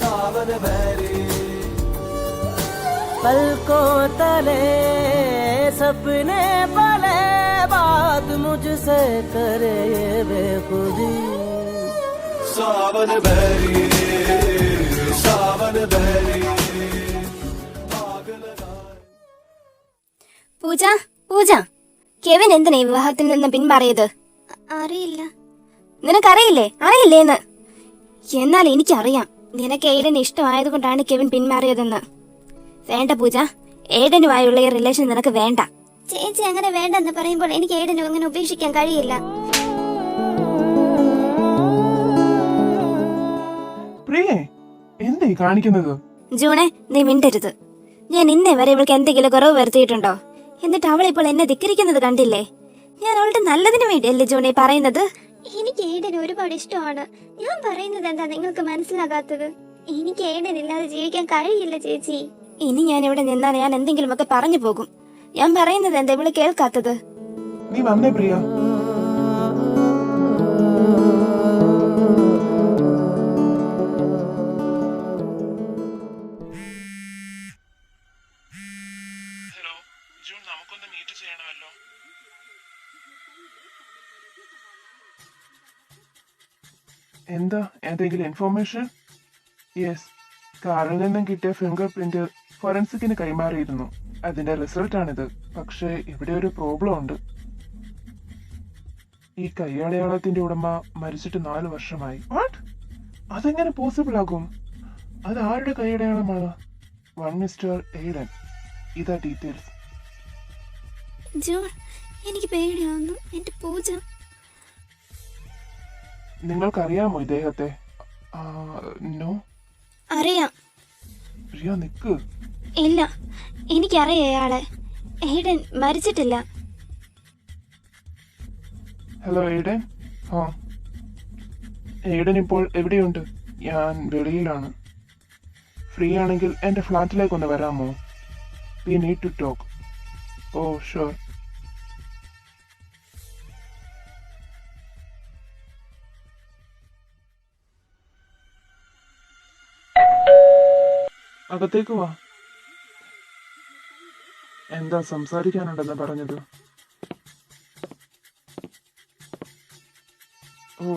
सावन बहरी पलकों तले सपने पले बात मुझसे करे ये बेखुदी सावन बहरी आग लगाए. പൂജ, കെവിൻ എന്തിനാ ഈ വിവാഹത്തിൽ നിന്ന് പിന്മാറിയത്? അറിയില്ല. നിനക്കറിയില്ലേ? അറിയില്ലേന്ന്? എന്നാൽ എനിക്കറിയാം. നിനക്ക് ഏഡന് ഇഷ്ടമായത് കൊണ്ടാണ് കെവിൻ പിന്മാറിയതെന്ന്. വേണ്ട പൂജ, ഏഡനുമായുള്ള ഈ റിലേഷൻ നിനക്ക് വേണ്ട. ചേച്ചി അങ്ങനെ വേണ്ടെന്ന് പറയുമ്പോൾ എനിക്ക് ഏഡനെ അങ്ങനെ ഉപേക്ഷിക്കാൻ കഴിയില്ല. പ്രിയേ, എന്തേ കാണിക്കുന്നത്? ജൂണെ, നീ മിണ്ടരുത്. ഞാൻ ഇന്നേ വരെ ഇവൾക്ക് എന്തെങ്കിലും കുറവ് വരുത്തിയിട്ടുണ്ടോ? എന്നിട്ട് അവൾ ഇപ്പോൾ എന്നെ ധിക്കരിക്കുന്നത് കണ്ടില്ലേ? ഞാൻ അവളുടെ നല്ലതിന് വേണ്ടിയല്ലേ ജൂണെ പറയുന്നത്? എനിക്ക് ഏഡൻ ഒരുപാട് ഇഷ്ടമാണ്. ഞാൻ പറയുന്നത് എന്താ നിങ്ങൾക്ക് മനസ്സിലാകാത്തത്? എനിക്ക് ഏഡൻ ഇല്ലാതെ ജീവിക്കാൻ കഴിയില്ല ചേച്ചി. ഇനി ഞാൻ ഇവിടെ നിന്നാൽ ഞാൻ എന്തെങ്കിലുമൊക്കെ പറഞ്ഞു പോകും. ഞാൻ പറയുന്നത് എന്താ ഇവള് കേൾക്കാത്തത്? നീ വന്നേ പ്രിയ. ഹലോ ജൂൺ, നമുക്കൊന്ന് മീറ്റ് ചെയ്യണമല്ലോ. എന്താ, എന്തെങ്കിലും ഇൻഫോർമേഷൻ? യെസ്, കാറിൽ നിന്നും കിട്ടിയ ഫിംഗർ പ്രിന്റ് ഫോറൻസിക്കിന് കൈമാറിയിരുന്നു. അതിന്റെ റിസൾട്ടാണിത്. പക്ഷേ ഇവിടെ ഒരു പ്രോബ്ലം ഉണ്ട്. ഈ കൈയടയാളത്തിന്റെ ഉടമ മരിച്ചിട്ട് 4 വർഷമായി. വാട്ട്? അതെങ്ങനെ പോസിബിൾ ആകും? അത് ആരുടെ കൈയടയാളമാണ്? One mister Aiden. ഇതാ ഡീറ്റെയിൽസ്. ജോൺ, എനിക്ക് പേടിയാവുന്നു. എന്റെ പൂജ. നിങ്ങൾക്കറിയാമോ ഇദ്ദേഹത്തെ? നോ. അറിയാം. പ്രിയ നിക്ക്. ഇല്ല, എനിക്കറിയാം അയാളെ. എയ്ഡൻ മരിച്ചിട്ടില്ല. Hello Aiden. ആ, എയ്ഡൻ ഇപ്പോൾ എവിടെയുണ്ട്? ഞാൻ വെളിയിലാണ്. ഫ്രീ ആണെങ്കിൽ എൻ്റെ ഫ്ലാറ്റിലേക്കൊന്ന് വരാമോ? We need to talk. Oh sure. അകത്തേക്ക് വാ. എന്താ സംസാരിക്കാനുണ്ടെന്ന് പറഞ്ഞത്? ഓ,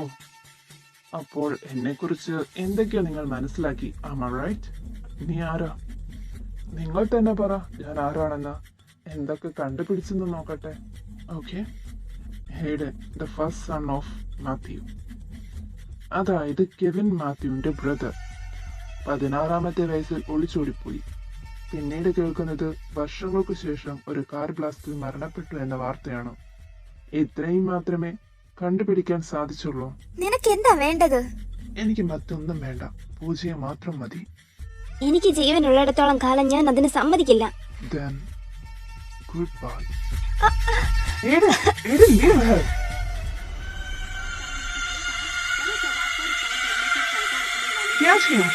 അപ്പോൾ എന്നെക്കുറിച്ച് എന്തൊക്കെയോ നിങ്ങൾ മനസ്സിലാക്കി. Am I right? നീ ആരാ? നിങ്ങൾ തന്നെ പറ ഞാൻ ആരാണെന്ന്. എന്തൊക്കെ കണ്ടുപിടിച്ചെന്ന് നോക്കട്ടെ. Okay. Hayden, the first son of Mathew. അതായത് കെവിൻ മാത്യുവിന്റെ ബ്രദർ 16-ാമത്തെ വയസ്സിൽ ഒളിച്ചോടിപ്പോയി. പിന്നീട് കേൾക്കുന്നത് വർഷങ്ങൾക്ക് ശേഷം ഒരു കാർ ബ്ലാസ്റ്റിൽ മരണപ്പെട്ടു എന്ന വാർത്തയാണ്. ഇത്രയും മാത്രമേ കണ്ടുപിടിക്കാൻ സാധിച്ചുള്ളൂ. നിനക്ക് എന്താ വേണ്ടത്? എനിക്ക് മറ്റൊന്നും വേണ്ട, പൂജയെ മാത്രം മതി. എനിക്ക് ജീവനുള്ളിടത്തോളം കാലം ഞാൻ അതിന് സമ്മതിക്കില്ല. Then, goodbye. Aiden, leave her. Catch him.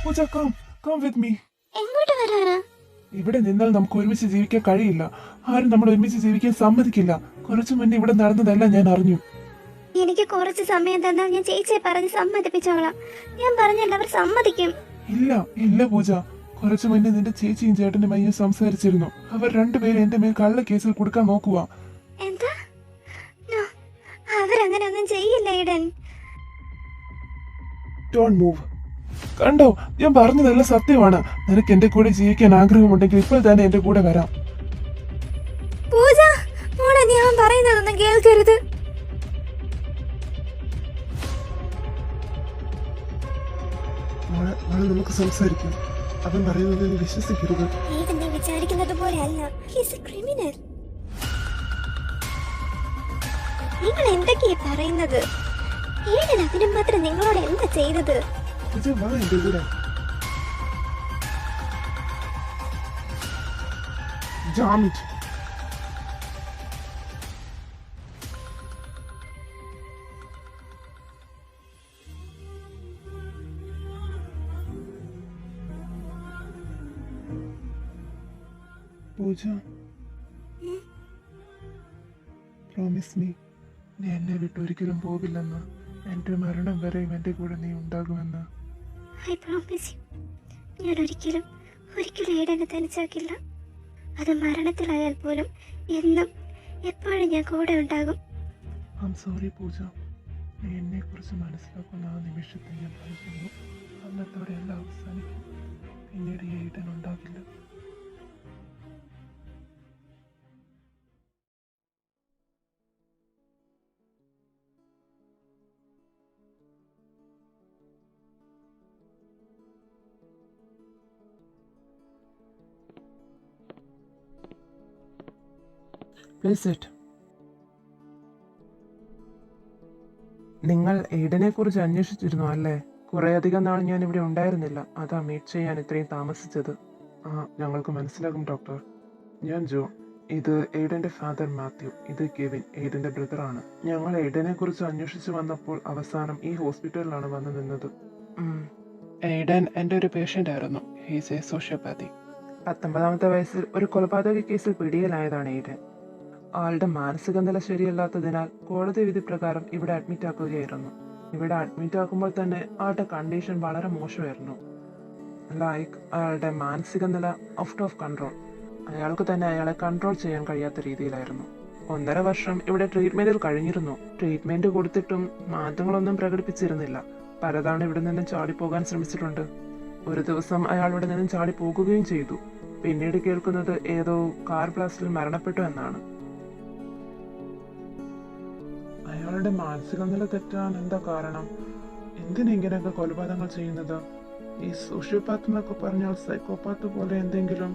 Puja, come with me. എങ്ങോട്ട് വരാനാ? ഇവിടെ നിന്നാൽ നമുക്ക് ഒരുമിച്ച് ജീവിക്കാൻ കഴിയില്ല. ആരും നമ്മൾ ഒരുമിച്ച് ജീവിക്കാൻ സമ്മതിക്കില്ല. കുറച്ചു മുന്നേ ഇവിടെ നടന്നതെല്ലാം ഞാൻ അറിഞ്ഞു. എനിക്ക് കുറച്ച് സമയം തന്നാൽ ഞാൻ ചേച്ചിയെ പറഞ്ഞ് സമ്മതിപ്പിച്ചോളാം. ഞാൻ പറഞ്ഞല്ല, അവർ സമ്മതിക്കും. ഇല്ല പൂജ. കുറച്ചു മുന്നേ നിന്റെ ചേച്ചിയും ചേട്ടന്റെ മയ്യും സംസാരിച്ചിരുന്നു. അവർ രണ്ടുപേരും എന്റെ മേൽ കള്ള കേസിൽ കൊടുക്കാൻ നോക്കുക. എന്താ? അവരങ്ങനെ ഒന്നും ചെയ്യില്ല എയ്ഡൻ. Don't move. കണ്ടോ, ഞാൻ പറഞ്ഞതെല്ലാം സത്യമാണ്. നിനക്ക് എന്റെ കൂടെ ജീവിക്കാൻ ആഗ്രഹമുണ്ടെങ്കിൽ ഇപ്പോൾ തന്നെ എന്റെ കൂടെ വരാം. പൂജ, മോളെ ഞാൻ പറയുന്നതൊന്നും കേൾക്കരുത്. നമുക്ക് സംസാരിക്കാം. അവൻ പറയുന്നത് നീ വിശ്വസിക്കരുത്. നീ വിചാരിക്കുന്നത് പോലെ അല്ല. He's A criminal. നിങ്ങൾ എന്തൊക്കെയാ പറയുന്നത്? ഏടൻ അതിനും മാത്രം നിങ്ങളോട് എന്താ ചെയ്തത്? എന്റെ കൂടെ ജാമിറ്റ്. പൂജ, പ്രോമിസ് മീ, നീ എന്നെ വിട്ട് ഒരിക്കലും പോകില്ലെന്ന്. എന്റെ മരണം വരെയും എന്റെ കൂടെ നീ ഉണ്ടാകുമെന്ന്. I promise U. ഞാൻ ഒരിക്കലും ഏടനെ തനിച്ചാക്കില്ല. അത് മരണത്തിലായാൽ പോലും എന്നും എപ്പോഴും ഞാൻ കൂടെ ഉണ്ടാകും. ഐ ആം സോറി പൂജ. നീ എന്നെ കുറിച്ച് മനസ്സിലാക്കുന്ന ആ നിമിഷത്തെ ഞാൻ ഭയക്കുന്നു. അന്നത്തോടെ എല്ലാം അവസാനിക്കും. പിന്നീട് ഏടൻ ഉണ്ടാകില്ല. വിസിറ്റ്. നിങ്ങൾ എയ്ഡനെ കുറിച്ച് അന്വേഷിച്ചിരുന്നു അല്ലേ? കുറേയധികം നാൾ ഞാൻ ഇവിടെ ഉണ്ടായിരുന്നില്ല, അതാ മീറ്റ് ചെയ്യാൻ ഇത്രയും താമസിച്ചത്. ഞങ്ങൾക്ക് മനസ്സിലാകും ഡോക്ടർ. ഞാൻ ജോ, ഇത് എയ്ഡന്റെ ഫാദർ മാത്യു, ഇത് കെവിൻ, എയ്ഡന്റെ ബ്രദറാണ്. ഞങ്ങൾ എയ്ഡനെ കുറിച്ച് അന്വേഷിച്ചു വന്നപ്പോൾ അവസാനം ഈ ഹോസ്പിറ്റലിലാണ് വന്നു നിന്നത്. എയ്ഡൻ എൻ്റെ ഒരു പേഷ്യൻ്റ് ആയിരുന്നു. He's A സോഷ്യോപാത്തി. 19ാമത്തെ വയസ്സിൽ ഒരു കൊലപാതക കേസിൽ പിടിയിലായതാണ് എയ്ഡൻ. ആളുടെ മാനസിക നില ശരിയല്ലാത്തതിനാൽ കോടതി വിധി പ്രകാരം ഇവിടെ അഡ്മിറ്റ് ആക്കുകയായിരുന്നു. ഇവിടെ അഡ്മിറ്റ് ആക്കുമ്പോൾ തന്നെ ആളുടെ കണ്ടീഷൻ വളരെ മോശമായിരുന്നു. ലൈക്ക് അയാളുടെ മാനസിക നില ഔട്ട് ഓഫ് കൺട്രോൾ. അയാൾക്ക് തന്നെ അയാളെ കൺട്രോൾ ചെയ്യാൻ കഴിയാത്ത രീതിയിലായിരുന്നു. 1.5 വർഷം ഇവിടെ ട്രീറ്റ്മെന്റിൽ കഴിഞ്ഞിരുന്നു. ട്രീറ്റ്മെന്റ് കൊടുത്തിട്ടും മാറ്റങ്ങളൊന്നും പ്രകടിപ്പിച്ചിരുന്നില്ല. പലതവണ ഇവിടെ നിന്നും ചാടിപ്പോകാൻ ശ്രമിച്ചിട്ടുണ്ട്. ഒരു ദിവസം അയാൾ ഇവിടെ നിന്നും ചാടി പോകുകയും ചെയ്തു. പിന്നീട് കേൾക്കുന്നത് ഏതോ കാർ ബ്ലാസ്റ്റിൽ മരണപ്പെട്ടു എന്നാണ്. അയാളുടെ മാനസിക നില തെറ്റാൻ എന്താ കാരണം? എന്തിനാ ഇങ്ങനെയൊക്കെ കൊലപാതകങ്ങൾ ചെയ്യുന്നത്? ഈ സോഷ്യോപാത്ത് എന്നൊക്കെ പറഞ്ഞാൽ സൈക്കോപാത്ത് പോലെ എന്തെങ്കിലും?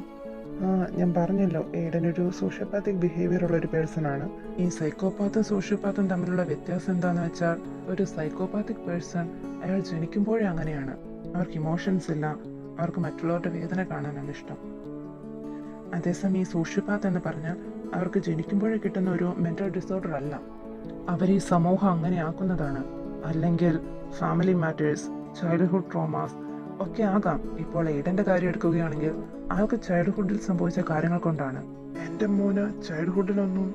ഞാൻ പറഞ്ഞല്ലോ, എയ്ഡൻ ഒരു സോഷ്യോപാത്തിക് ബിഹേവിയർ ഉള്ള ഒരു പേഴ്സൺ ആണ്. ഈ സൈക്കോപാത്തും സോഷ്യോപാത്തും തമ്മിലുള്ള വ്യത്യാസം എന്താണെന്ന് വെച്ചാൽ, ഒരു സൈക്കോപാത്തിക് പേഴ്സൺ അയാൾ ജനിക്കുമ്പോഴേ അങ്ങനെയാണ്. അവർക്ക് ഇമോഷൻസ് ഇല്ല, അവർക്ക് മറ്റുള്ളവരുടെ വേദന കാണാനാണ് ഇഷ്ടം. അതേസമയം ഈ സോഷ്യോപാത്ത് എന്ന് പറഞ്ഞാൽ അവർക്ക് ജനിക്കുമ്പോഴേ കിട്ടുന്ന ഒരു മെന്റൽ ഡിസോർഡർ അല്ല, അവർ ഈ സമൂഹം അങ്ങനെ ആക്കുന്നതാണ്. അല്ലെങ്കിൽ ഫാമിലി മാറ്റേഴ്സ്, ചൈൽഡ്ഹുഡ് ട്രോമാസ് ഒക്കെ ആകാം. ഇപ്പോൾ എയ്ഡന്റെ കാര്യം എടുക്കുകയാണെങ്കിൽ അയാൾക്ക് ചൈൽഡ്ഹുഡിൽ സംഭവിച്ച കാര്യങ്ങൾ കൊണ്ടാണ്. എൻ്റെ മോന് ചൈൽഡ്ഹുഡിലൊന്നും?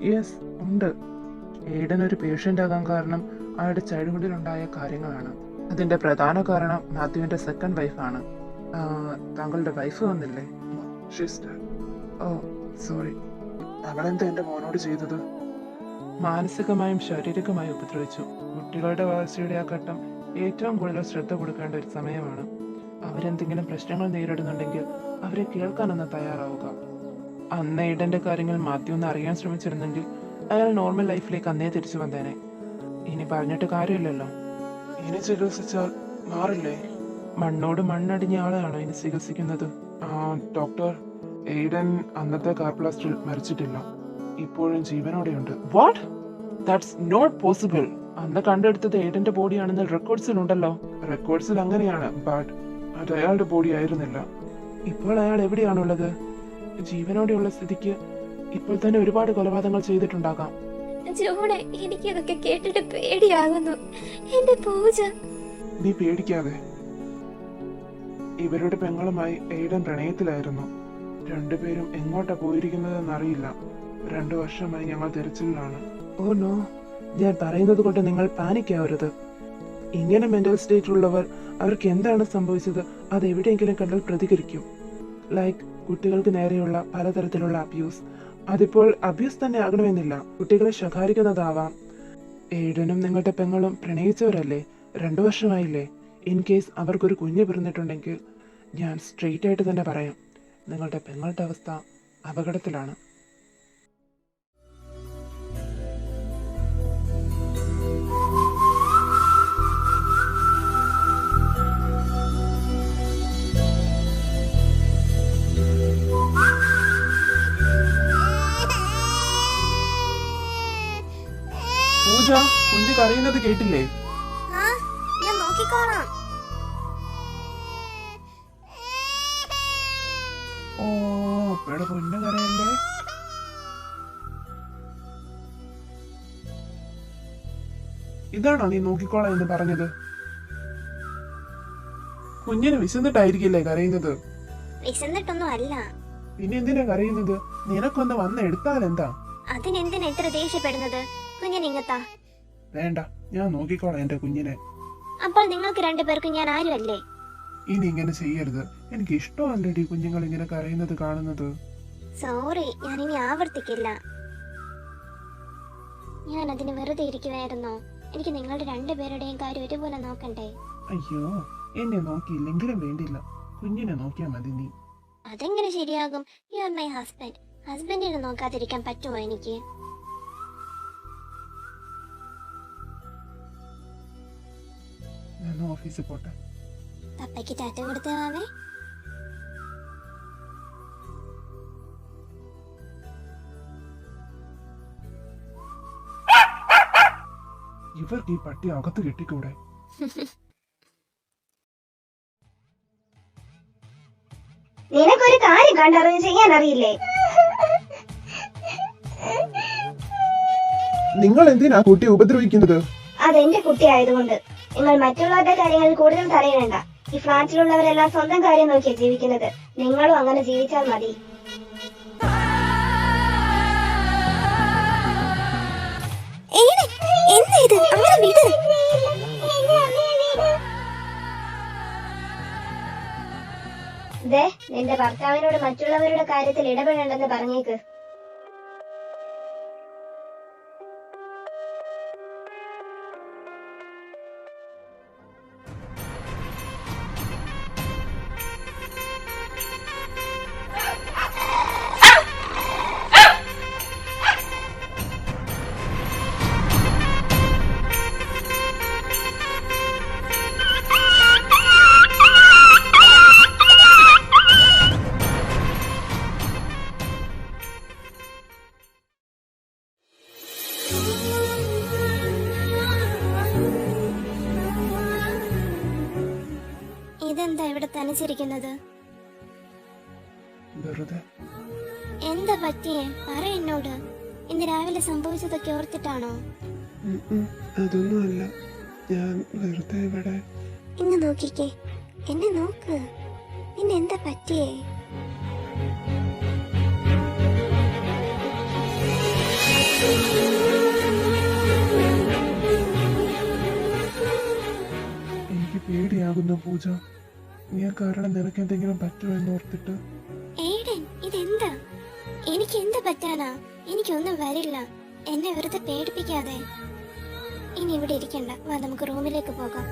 യെസ്, ഉണ്ട്. എയ്ഡൻ ഒരു പേഷ്യൻ്റ് ആകാൻ കാരണം അയാളുടെ ചൈൽഡ്ഹുഡിൽ ഉണ്ടായ കാര്യങ്ങളാണ്. അതിന്റെ പ്രധാന കാരണം മാത്യുവിന്റെ സെക്കൻഡ് വൈഫാണ്. താങ്കളുടെ വൈഫ് വന്നില്ലേ? ഓ സോറി. അവളെന്താ എൻ്റെ മോനോട് ചെയ്തത്? മാനസികമായും ശാരീരികമായും ഉപദ്രവിച്ചു. കുട്ടികളുടെ വളർച്ചയുടെ ആ ഘട്ടം ഏറ്റവും കൂടുതൽ ശ്രദ്ധ കൊടുക്കേണ്ട ഒരു സമയമാണ്. അവരെന്തെങ്കിലും പ്രശ്നങ്ങൾ നേരിടുന്നുണ്ടെങ്കിൽ അവരെ കേൾക്കാനൊന്ന് തയ്യാറാവുക. അന്ന് എയ്ഡന്റെ കാര്യങ്ങൾ മാത്യു ഒന്ന് അറിയാൻ ശ്രമിച്ചിരുന്നെങ്കിൽ അയാൾ നോർമൽ ലൈഫിലേക്ക് അന്നേ തിരിച്ചു വന്നേനെ. ഇനി പറഞ്ഞിട്ട് കാര്യമില്ലല്ലോ. ഇനി ചികിത്സിച്ചാൽ മാറില്ലേ? മണ്ണോട് മണ്ണടിഞ്ഞ ആളെയാണോ ഇനി ചികിത്സിക്കുന്നത്? ഡോക്ടർ, എയ്ഡൻ അന്നത്തെ കാർ ബ്ലാസ്റ്റിൽ മരിച്ചിട്ടില്ല, ഇപ്പോഴും ജീവനോടെയുണ്ട്. വാട്ട്? That's not possible. അന്ന് കണ്ടെടുത്തത് എയ്ഡന്റെ ബോഡിയാണെന്ന് റെക്കോർഡ്സിലുണ്ടല്ലോ. റെക്കോർഡ്സിൽ അങ്ങനെയാണ്, ബട്ട് അത് അയാളുടെ ബോഡി ആയിരുന്നില്ല. ഇപ്പോൾ അയാൾ എവിടെയാണുള്ളത്? ജീവനോടെയുള്ള സ്ഥിതിക്ക് ഇപ്പോൾ തന്നെ ഒരുപാട് കൊലപാതകങ്ങൾ ചെയ്തിട്ടുണ്ടാകാം. ജോണെ, എനിക്കതൊക്കെ കേട്ടിട്ട് പേടിയാകുന്നു. എന്റെ പൂജ. നീ പേടിക്കാതെ. ഇവരുടെ പെങ്ങളുമായി എയ്ഡൻ പ്രണയത്തിലായിരുന്നു. രണ്ടുപേരും എങ്ങോട്ടാ പോയിരിക്കുന്നതെന്നറിയില്ല. 2 വർഷമായി ഞങ്ങൾ തിരച്ചിലാണ്. ഓ നോ, ഞാൻ പറയുന്നത് കൊണ്ട് നിങ്ങൾ പാനിക്കാവരുത്. ഇങ്ങനെ മെന്റൽ സ്റ്റേറ്റ് ഉള്ളവർ അവർക്ക് എന്താണ് സംഭവിച്ചത് അത് എവിടെയെങ്കിലും കണ്ടാൽ പ്രതികരിക്കും. ലൈക്ക് കുട്ടികൾക്ക് നേരെയുള്ള പലതരത്തിലുള്ള അബ്യൂസ്. അതിപ്പോൾ അബ്യൂസ് തന്നെ ആകണമെന്നില്ല, കുട്ടികളെ ശകാരിക്കുന്നതാവാം. എയ്ഡനും നിങ്ങളുടെ പെങ്ങളും പ്രണയിച്ചവരല്ലേ? 2 വർഷമായില്ലേ? ഇൻ കേസ് അവർക്കൊരു കുഞ്ഞ് പിറന്നിട്ടുണ്ടെങ്കിൽ ഞാൻ സ്ട്രെയിറ്റ് ആയിട്ട് തന്നെ പറയാം, നിങ്ങളുടെ പെങ്ങളുടെ അവസ്ഥ അപകടത്തിലാണ്. പൂജ, കുഞ്ഞ് കരയുന്നത് കേട്ടില്ലേ? ഞാൻ നോക്കിക്കോളാം. ഓ പൊന്നു കരയല്ലേ. ഇതാണോ നീ നോക്കിക്കോളാം എന്ന് പറഞ്ഞത്? കുഞ്ഞിന് വിശന്നിട്ടായിരിക്കില്ലേ കരയുന്നത്? വിശന്നിട്ടൊന്നും അല്ല. പിന്നെ എന്തിനാ കരയുന്നത്? നിനക്കൊന്ന് വന്ന് എടുത്താൽ എന്താ? അതിനെന്തിനാ ഇത്ര ദേഷ്യപ്പെടുന്നത്? കുഞ്ഞിനിങ്ങത്താ. വേണ്ട, ഞാൻ നോക്കിക്കോളാം എന്റെ കുഞ്ഞിനെ. അപ്പോൾ നിങ്ങൾക്ക് 2 പേർക്കും ഞാൻ ആരുമല്ലേ? ഇനി ഇങ്ങനെ ചെയ്യരുത്. എനിക്ക് ഇഷ്ടമല്ലടി കുഞ്ഞുങ്ങൾ ഇങ്ങനെ കരയുന്നത് കാണുന്നത്. സോറി, ഞാൻ ഇനി ആവർത്തിക്കില്ല. ഞാൻ അതിന് വെറുതെ ഇരിക്കുവായിരുന്നോ? എനിക്ക് നിങ്ങളുടെ 2 പേരുടെയും കാര്യം ഒരുപോലെ നോക്കണ്ടേ? അയ്യോ, എന്നെ നോക്കിയില്ലെങ്കിലും വേണ്ടില്ല, കുഞ്ഞിനെ നോക്കിയാ മതി നീ. അതെങ്ങനെ ശരിയാകും? You are my husband. ഹസ്ബൻഡിനെ നോക്കാതിരിക്കാൻ പറ്റുമോ എനിക്ക്? ഞാൻ ഓഫീസിൽ പോട്ടെ. പപ്പയ്ക്ക് ടാറ്റ കൊടുത്തേ. ഇവർക്ക് ഈ പട്ടി അകത്ത് കെട്ടിക്കൂടെ? നിനക്കൊരു കാര്യം കണ്ടറിഞ്ഞ് ചെയ്യാൻ അറിയില്ലേ? നിങ്ങൾ എന്തിനാ കുട്ടിയെ ഉപദ്രവിക്കുന്നത്? അതെന്റെ കുട്ടി ആയതുകൊണ്ട്. നിങ്ങൾ മറ്റുള്ളവരുടെ കാര്യങ്ങളിൽ കൂടുതൽ തലയിടണ്ട. ഈ ഫ്ലാറ്റിലുള്ളവരെല്ലാം സ്വന്തം കാര്യം നോക്കിയാ ജീവിക്കുന്നത്. നിങ്ങളും അങ്ങനെ ജീവിച്ചാൽ മതി. ദേ, നിന്റെ ഭർത്താവിനോട് മറ്റുള്ളവരുടെ കാര്യത്തിൽ ഇടപെടേണ്ടെന്ന് പറഞ്ഞേക്ക്. ഇതെന്താ ഇവിടെ തനിച്ചിരിക്കുന്നത്? വെറുതെ. എന്താ പറ്റിയേ? പറ എന്നോട്. ഇന്ന് രാവിലെ സംഭവിച്ചതൊക്കെ ഓർത്തിട്ടാണോ? അതൊന്നുമല്ല, ഞാൻ വെറുതെ ഇവിടെ. ഇന്ന് നോക്കിക്കേ, എന്നെ നോക്ക്. പിന്നെ എന്താ പറ്റിയേ? എനിക്ക് പേടിയാകുന്നു പൂജ. ഞാൻ കാരണം നിനക്ക് എന്തെങ്കിലും പറ്റുമോ എന്ന് ഓർത്തിട്ട്. ഏഡൻ, ഇതെന്താ? എനിക്ക് എന്ത് പറ്റാനാ? എനിക്കൊന്നും വരില്ല. എന്നെ വെറുതെ പേടിപ്പിക്കാതെ. ഇനി ഇവിടെ ഇരിക്കണ്ട, വാ നമുക്ക് റൂമിലേക്ക് പോകാം.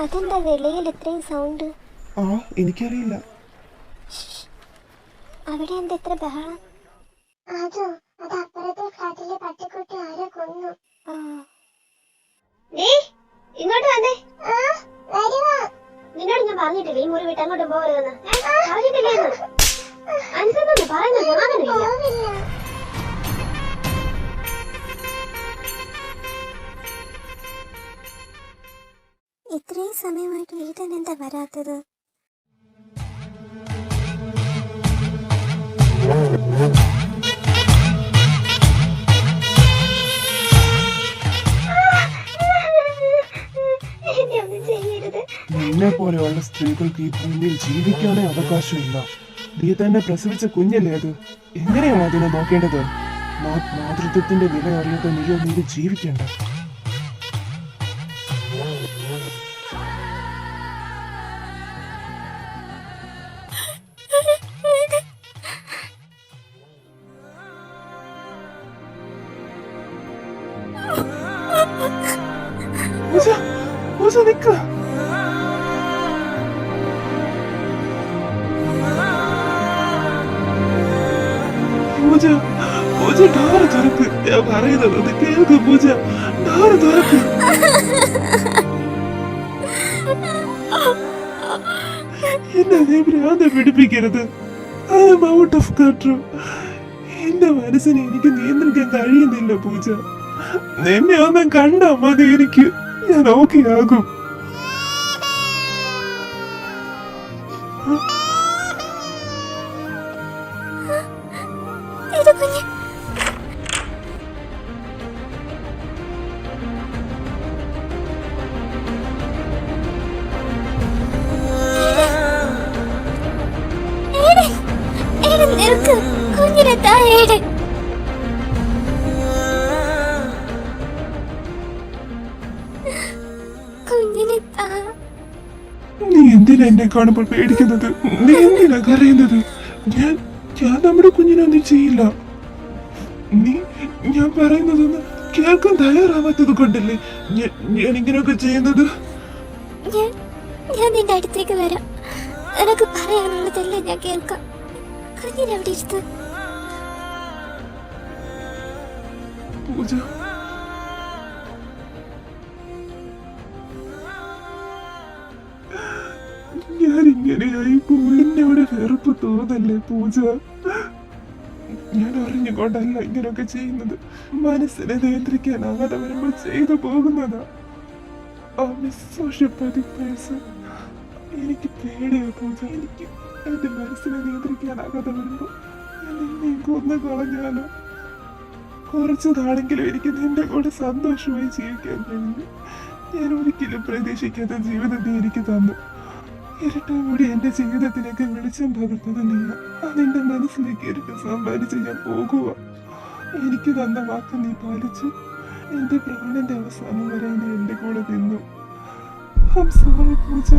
അതെന്താ വെളിയിൽ ഇത്രയും സൗണ്ട്? എനിക്കറിയില്ല. അവിടെ എന്താ ഇത്ര ബഹളം? അതോ, അത് അപ്പുറത്തെ ഫ്ലാറ്റിലെ പട്ടിക്കുട്ടി ആരോ കൊന്നു. ഇങ്ങോട്ട് വന്നേ. നിന്നോട് ഞാൻ പറഞ്ഞിട്ടില്ലേ ഈ മുറി വിട്ട് അങ്ങോട്ടും പോകരുതെന്ന്? പറഞ്ഞിട്ടില്ലേന്ന്? അനുസരിച്ച് പറയുന്നത് അങ്ങനെയില്ല. ഇത്രയും സമയമായിട്ട് വീട്ടിൽ എന്താ വരാത്തത്? നിന്നെ പോലെയുള്ള സ്ത്രീകൾക്ക് ഈ ഭൂമിയിൽ ജീവിക്കാനേ അവകാശമില്ല. നീ തന്നെ പ്രസവിച്ച കുഞ്ഞല്ലേ അത്? എങ്ങനെയാണ് അതിനെ നോക്കേണ്ടത്? മാതൃത്വത്തിന്റെ വില അറിയാതെ നീ ജീവിക്കണ്ട. നിക്ക പൂജ, പൂജ ഡോറ് തുറക്ക്. ഞാൻ പറയുന്നത് ഒന്ന് കേൾക്ക് പൂജ. ഡോറ് തുറക്ക്. എന്നെ നീ ഭ്രാന്ത് പിടിപ്പിക്കരുത്. I am out of control. എന്റെ മനസ്സിനെ എനിക്ക് നിയന്ത്രിക്കാൻ കഴിയുന്നില്ല പൂജ. നിന്നെ ഒന്നും കണ്ടാ മതി, എനിക്ക് ഞാൻ ഓക്കെ ആകും. നീ എന്തിനാ എന്നെ കാണുമ്പോൾ പേടിക്കുന്നത്? നീ എന്തിനാ കരയുന്നത്? ഞാൻ നമ്മുടെ കുഞ്ഞിനൊന്നും ചെയ്യില്ല. നീ ഞാൻ പറയുന്നതൊന്ന് കേൾക്കാൻ തയ്യാറാവാത്തത് കൊണ്ടല്ലേ ഞാൻ ഇങ്ങനെയൊക്കെ ചെയ്യുന്നത്. ഞാൻ നിന്റെ അടുത്തേക്ക് വരാം. എനക്ക് പറയാനുള്ളതല്ലേ ഞാൻ കേൾക്കാം. കുഞ്ഞിനെ അവിടെ ഇരുത്ത്. പൂജ, ഇങ്ങനെയായി പോയിന്നോട് വെറുപ്പ് തോന്നല്ലേ പൂജ. ഞാൻ അറിഞ്ഞുകൊണ്ടല്ല ഇങ്ങനെയൊക്കെ ചെയ്യുന്നത്. മനസ്സിനെ നിയന്ത്രിക്കാനാകാതെ വരുമ്പോൾ ചെയ്തു പോകുന്നതാ. എനിക്ക് പേടിയാ പൂജ. എനിക്ക് എന്റെ മനസ്സിനെ നിയന്ത്രിക്കാനാകാതെ വരുമ്പോ ഞാൻ നിന്നെ കൊന്നു കളഞ്ഞാലോ? കുറച്ചു നാളെങ്കിലും എനിക്ക് നിന്റെ കൂടെ സന്തോഷമായി ജീവിക്കാൻ കഴിഞ്ഞു. ഞാൻ ഒരിക്കലും പ്രതീക്ഷിക്കാത്ത ജീവിതം നീ എനിക്ക് തന്നു. ഇരട്ടം കൂടി എന്റെ ജീവിതത്തിലേക്ക് വെളിച്ചം പകർത്തത് നീയാ. നിന്റെ മനസ്സിലേക്ക് ഇരട്ട സമ്പാദിച്ച് ഞാൻ പോകുക. എനിക്ക് തന്ന വാക്ക് നീ പാലിച്ചു. എന്റെ പ്രാണന്റെ അവസാനം വരെ നീ എന്റെ കൂടെ നിന്നു. I'm sorry, puja.